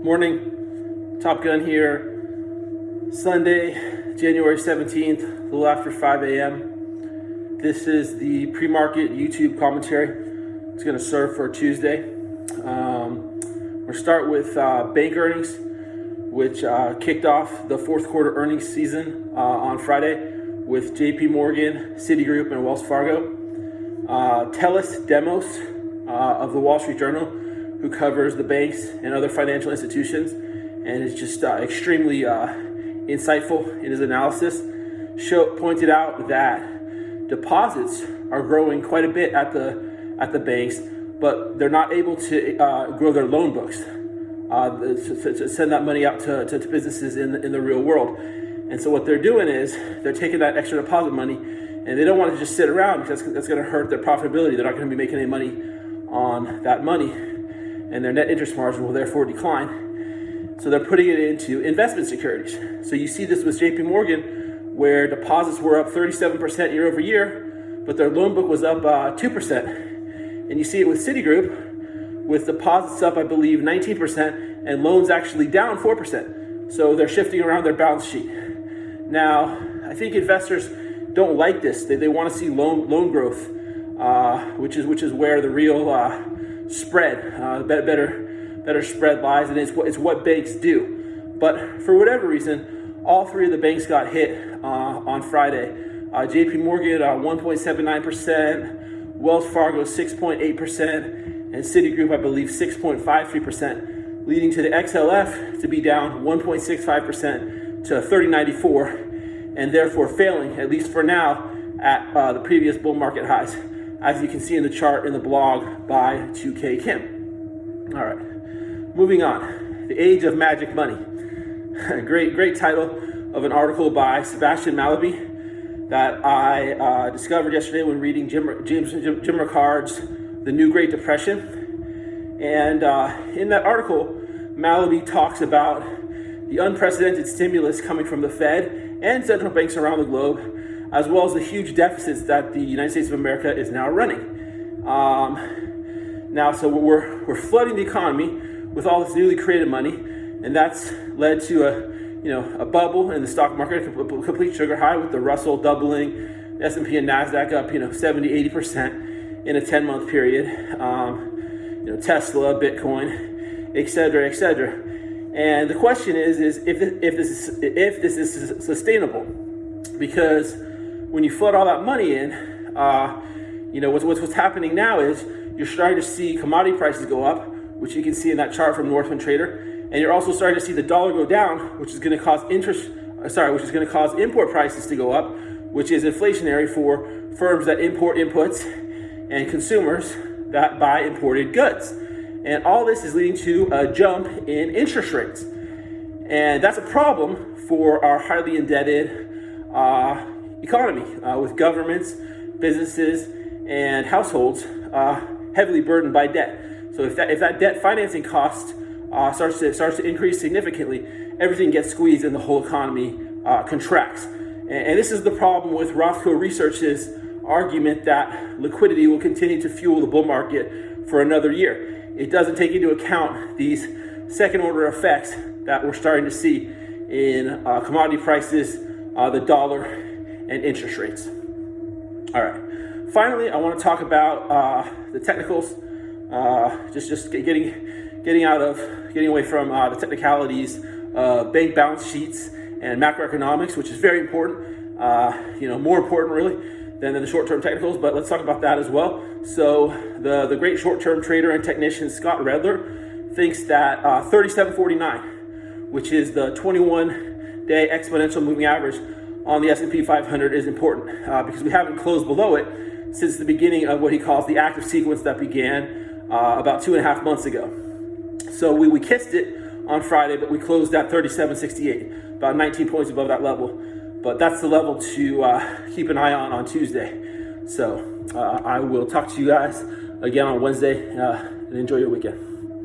Morning, Top Gun here. Sunday, January 17th, a little after 5 a.m. This is the Premarket YouTube commentary. It's going to serve for Tuesday. We'll start with bank earnings, which kicked off the fourth quarter earnings season on Friday with JP Morgan, Citigroup, and Wells Fargo. Telus Demos of the Wall Street Journal, who covers the banks and other financial institutions and is just extremely insightful in his analysis, pointed out that deposits are growing quite a bit at the banks, but they're not able to grow their loan books to send that money out to businesses in the real world. And so what they're doing is they're taking that extra deposit money and they don't want to just sit around because that's going to hurt their profitability. They're not going to be making any money on that money, and their net interest margin will therefore decline. So they're putting it into investment securities. So you see this with JP Morgan, where deposits were up 37% year over year, but their loan book was up 2%. And you see it with Citigroup, with deposits up, I believe, 19%, and loans actually down 4%. So they're shifting around their balance sheet. Now, I think investors don't like this. They want to see loan growth, which is where the real spread, better spread lies, and it's what banks do. But for whatever reason, all three of the banks got hit on Friday. JP Morgan 1.79%, Wells Fargo 6.8%, and Citigroup, I believe, 6.53%, leading to the XLF to be down 1.65% to 30.94, and therefore failing, at least for now, at the previous bull market highs, as you can see in the chart in the blog by 2K Kim. All right, moving on. The Age of Magic Money. Great title of an article by Sebastian Mallaby that I discovered yesterday when reading Jim Ricard's The New Great Depression. And in that article, Mallaby talks about the unprecedented stimulus coming from the Fed and central banks around the globe, as well as the huge deficits that the United States of America is now running. So we're flooding the economy with all this newly created money, and that's led to a bubble in the stock market, a complete sugar high, with the Russell doubling, S&P and NASDAQ up 70-80% in a 10-month period. Tesla, Bitcoin, et cetera. And the question is if this is sustainable, because when you flood all that money in, what's happening now is you're starting to see commodity prices go up, which you can see in that chart from Northland Trader, and you're also starting to see the dollar go down, which is going to cause import prices to go up, which is inflationary for firms that import inputs and consumers that buy imported goods. And all this is leading to a jump in interest rates. And that's a problem for our highly indebted economy, with governments, businesses, and households heavily burdened by debt. So if that debt financing cost starts to increase significantly, everything gets squeezed and the whole economy contracts. And this is the problem with Rothko Research's argument that liquidity will continue to fuel the bull market for another year. It doesn't take into account these second order effects that we're starting to see in commodity prices, the dollar, and interest rates. All right. Finally, I want to talk about the technicals. Just getting away from the technicalities of bank balance sheets and macroeconomics, which is very important. More important really than the short-term technicals, but let's talk about that as well. So the great short-term trader and technician Scott Redler thinks that 3749, which is the 21-day exponential moving average on the S&P 500, is important because we haven't closed below it since the beginning of what he calls the active sequence that began about 2.5 months ago. So we kissed it on Friday, but we closed at 3768, about 19 points above that level. But that's the level to keep an eye on Tuesday. So I will talk to you guys again on Wednesday, and enjoy your weekend.